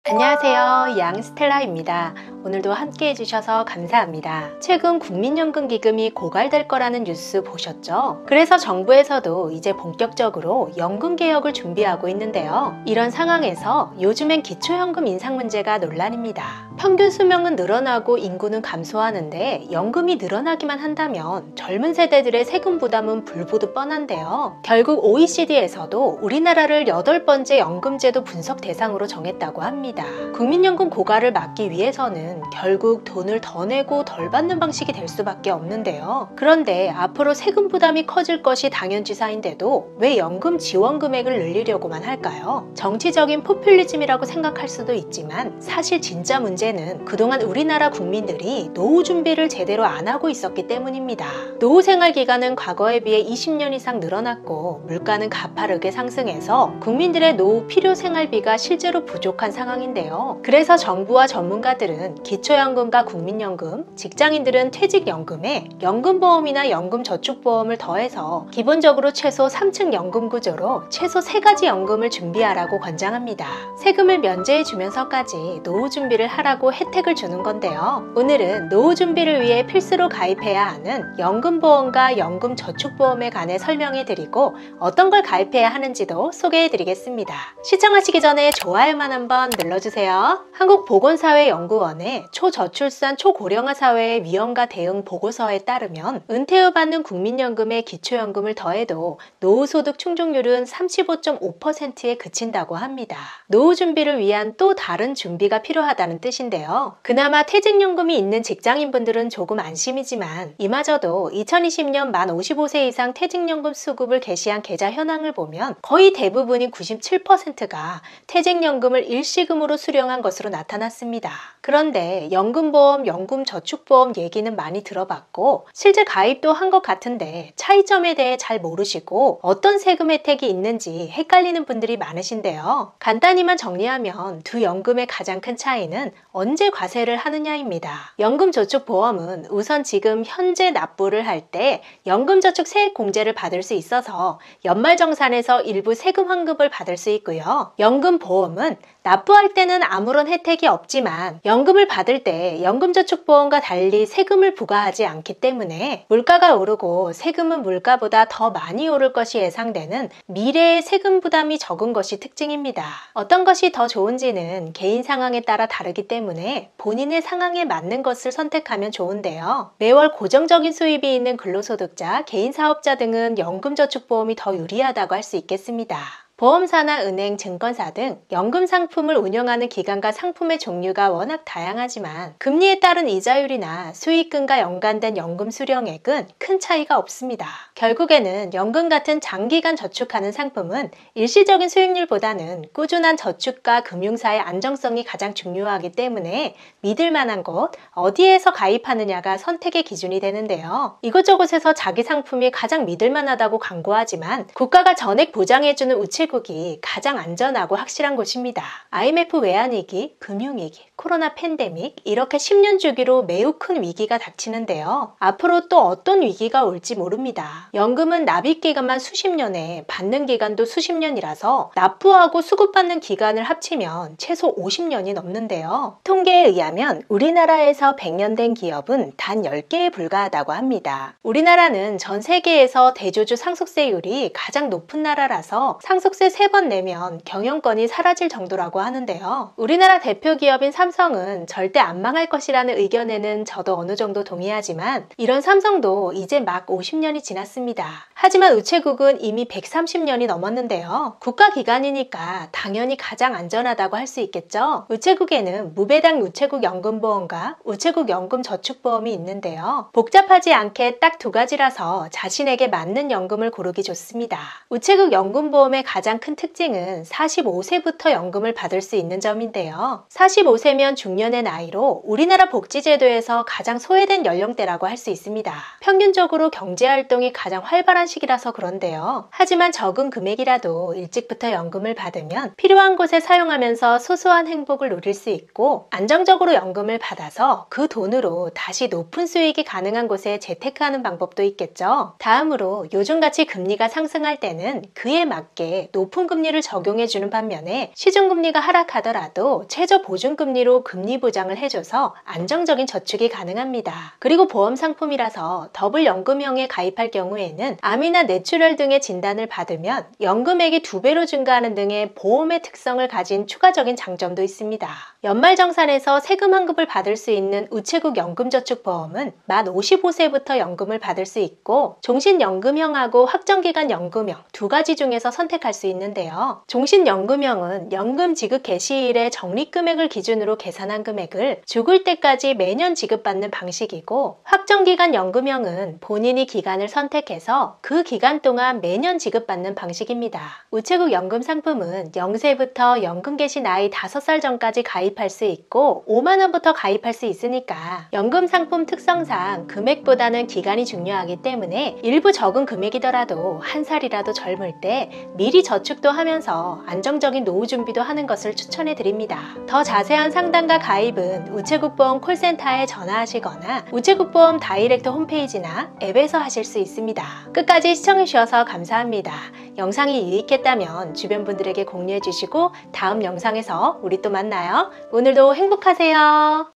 안녕하세요, 양스텔라입니다. 오늘도 함께 해주셔서 감사합니다. 최근 국민연금 기금이 고갈될 거라는 뉴스 보셨죠? 그래서 정부에서도 이제 본격적으로 연금 개혁을 준비하고 있는데요. 이런 상황에서 요즘엔 기초연금 인상 문제가 논란입니다. 평균 수명은 늘어나고 인구는 감소하는데 연금이 늘어나기만 한다면 젊은 세대들의 세금 부담은 불보듯 뻔한데요. 결국 OECD에서도 우리나라를 8번째 연금제도 분석 대상으로 정했다고 합니다. 국민연금 고갈을 막기 위해서는 결국 돈을 더 내고 덜 받는 방식이 될 수밖에 없는데요. 그런데 앞으로 세금 부담이 커질 것이 당연지사인데도 왜 연금 지원 금액을 늘리려고만 할까요? 정치적인 포퓰리즘이라고 생각할 수도 있지만 사실 진짜 문제는 그동안 우리나라 국민들이 노후 준비를 제대로 안 하고 있었기 때문입니다. 노후 생활 기간은 과거에 비해 20년 이상 늘어났고 물가는 가파르게 상승해서 국민들의 노후 필요 생활비가 실제로 부족한 상황인데요. 그래서 정부와 전문가들은 기초연금과 국민연금, 직장인들은 퇴직연금에 연금보험이나 연금저축보험을 더해서 기본적으로 최소 3층 연금 구조로 최소 3가지 연금을 준비하라고 권장합니다. 세금을 면제해 주면서까지 노후 준비를 하라고 혜택을 주는 건데요. 오늘은 노후 준비를 위해 필수로 가입해야 하는 연금보험과 연금저축보험에 관해 설명해 드리고 어떤 걸 가입해야 하는지도 소개해 드리겠습니다. 시청하시기 전에 좋아요만 한번 눌러주세요. 한국보건사회연구원의 초저출산 초고령화 사회의 위험과 대응 보고서에 따르면 은퇴 후 받는 국민연금에 기초연금을 더해도 노후소득 충족률은 35.5%에 그친다고 합니다. 노후 준비를 위한 또 다른 준비가 필요하다는 뜻인데요. 그나마 퇴직연금이 있는 직장인분들은 조금 안심이지만 이마저도 2020년 만 55세 이상 퇴직연금 수급을 개시한 계좌 현황을 보면 거의 대부분인 97%가 퇴직연금을 일시금으로 수령한 것으로 나타났습니다. 그런데 연금보험, 연금저축보험 얘기는 많이 들어봤고 실제 가입도 한 것 같은데 차이점에 대해 잘 모르시고 어떤 세금 혜택이 있는지 헷갈리는 분들이 많으신데요. 간단히만 정리하면 두 연금의 가장 큰 차이는 언제 과세를 하느냐입니다. 연금저축보험은 우선 지금 현재 납부를 할 때 연금저축 세액공제를 받을 수 있어서 연말정산에서 일부 세금 환급을 받을 수 있고요. 연금보험은 납부할 때는 아무런 혜택이 없지만 연금을 받을 때 연금저축보험과 달리 세금을 부과하지 않기 때문에 물가가 오르고 세금은 물가보다 더 많이 오를 것이 예상되는 미래의 세금 부담이 적은 것이 특징입니다. 어떤 것이 더 좋은지는 개인 상황에 따라 다르기 때문에 본인의 상황에 맞는 것을 선택하면 좋은데요. 매월 고정적인 수입이 있는 근로소득자, 개인사업자 등은 연금저축보험이 더 유리하다고 할 수 있겠습니다. 보험사나 은행, 증권사 등 연금 상품을 운영하는 기관과 상품의 종류가 워낙 다양하지만 금리에 따른 이자율이나 수익금과 연관된 연금 수령액은 큰 차이가 없습니다. 결국에는 연금 같은 장기간 저축하는 상품은 일시적인 수익률보다는 꾸준한 저축과 금융사의 안정성이 가장 중요하기 때문에 믿을 만한 곳, 어디에서 가입하느냐가 선택의 기준이 되는데요. 이곳저곳에서 자기 상품이 가장 믿을 만하다고 광고하지만 국가가 전액 보장해주는 우체국이 가장 안전하고 확실한 곳입니다. IMF 외환위기, 금융위기, 코로나 팬데믹 이렇게 10년 주기로 매우 큰 위기가 닥치는데요. 앞으로 또 어떤 위기가 올지 모릅니다. 연금은 납입 기간만 수십 년에 받는 기간도 수십 년이라서 납부하고 수급받는 기간을 합치면 최소 50년이 넘는데요. 통계에 의하면 우리나라에서 100년 된 기업은 단 10개에 불과하다고 합니다. 우리나라는 전 세계에서 대주주 상속세율이 가장 높은 나라라서 상속세 3번 내면 경영권이 사라질 정도라고 하는데요. 우리나라 대표 기업인 삼성은 절대 안 망할 것이라는 의견에는 저도 어느 정도 동의하지만 이런 삼성도 이제 막 50년이 지났습니다. 하지만 우체국은 이미 130년이 넘었는데요. 국가기관이니까 당연히 가장 안전하다고 할 수 있겠죠. 우체국에는 무배당 우체국 연금보험과 우체국 연금저축보험이 있는데요. 복잡하지 않게 딱 2가지라서 자신에게 맞는 연금을 고르기 좋습니다. 우체국 연금보험의 가장 큰 특징은 45세부터 연금을 받을 수 있는 점인데요. 45세면 중년의 나이로 우리나라 복지제도에서 가장 소외된 연령대라고 할 수 있습니다. 평균적으로 경제활동이 가장 활발한 시기라서 그런데요. 하지만 적은 금액이라도 일찍부터 연금을 받으면 필요한 곳에 사용하면서 소소한 행복을 누릴 수 있고 안정적으로 연금을 받아서 그 돈으로 다시 높은 수익이 가능한 곳에 재테크하는 방법도 있겠죠. 다음으로 요즘같이 금리가 상승할 때는 그에 맞게 높은 금리를 적용해주는 반면에 시중금리가 하락하더라도 최저보증금리로 금리 보장을 해줘서 안정적인 저축이 가능합니다. 그리고 보험 상품이라서 더블연금형에 가입할 경우에는 암이나 뇌출혈 등의 진단을 받으면 연금액이 2배로 증가하는 등의 보험의 특성을 가진 추가적인 장점도 있습니다. 연말정산에서 세금 환급을 받을 수 있는 우체국 연금저축보험은 만 55세부터 연금을 받을 수 있고 종신연금형하고 확정기간 연금형 두 가지 중에서 선택할 수 있는데요. 종신연금형은 연금 지급 개시일에 적립금액을 기준으로 계산한 금액을 죽을 때까지 매년 지급받는 방식이고, 확정기간 연금형은 본인이 기간을 선택해서 그 기간 동안 매년 지급받는 방식입니다. 우체국 연금 상품은 0세부터 연금 개시 나이 5살 전까지 가입할 수 있고 5만원부터 가입할 수 있으니까 연금 상품 특성상 금액보다는 기간이 중요하기 때문에 일부 적은 금액이더라도 한 살이라도 젊을 때 미리 저축도 하면서 안정적인 노후 준비도 하는 것을 추천해 드립니다. 더 자세한 상담과 가입은 우체국보험 콜센터에 전화하시거나 우체국보험 다이렉트 홈페이지나 앱에서 하실 수 있습니다. 끝까지 시청해 주셔서 감사합니다. 영상이 유익했다면 주변 분들에게 공유해 주시고 다음 영상에서 우리 또 만나요. 오늘도 행복하세요.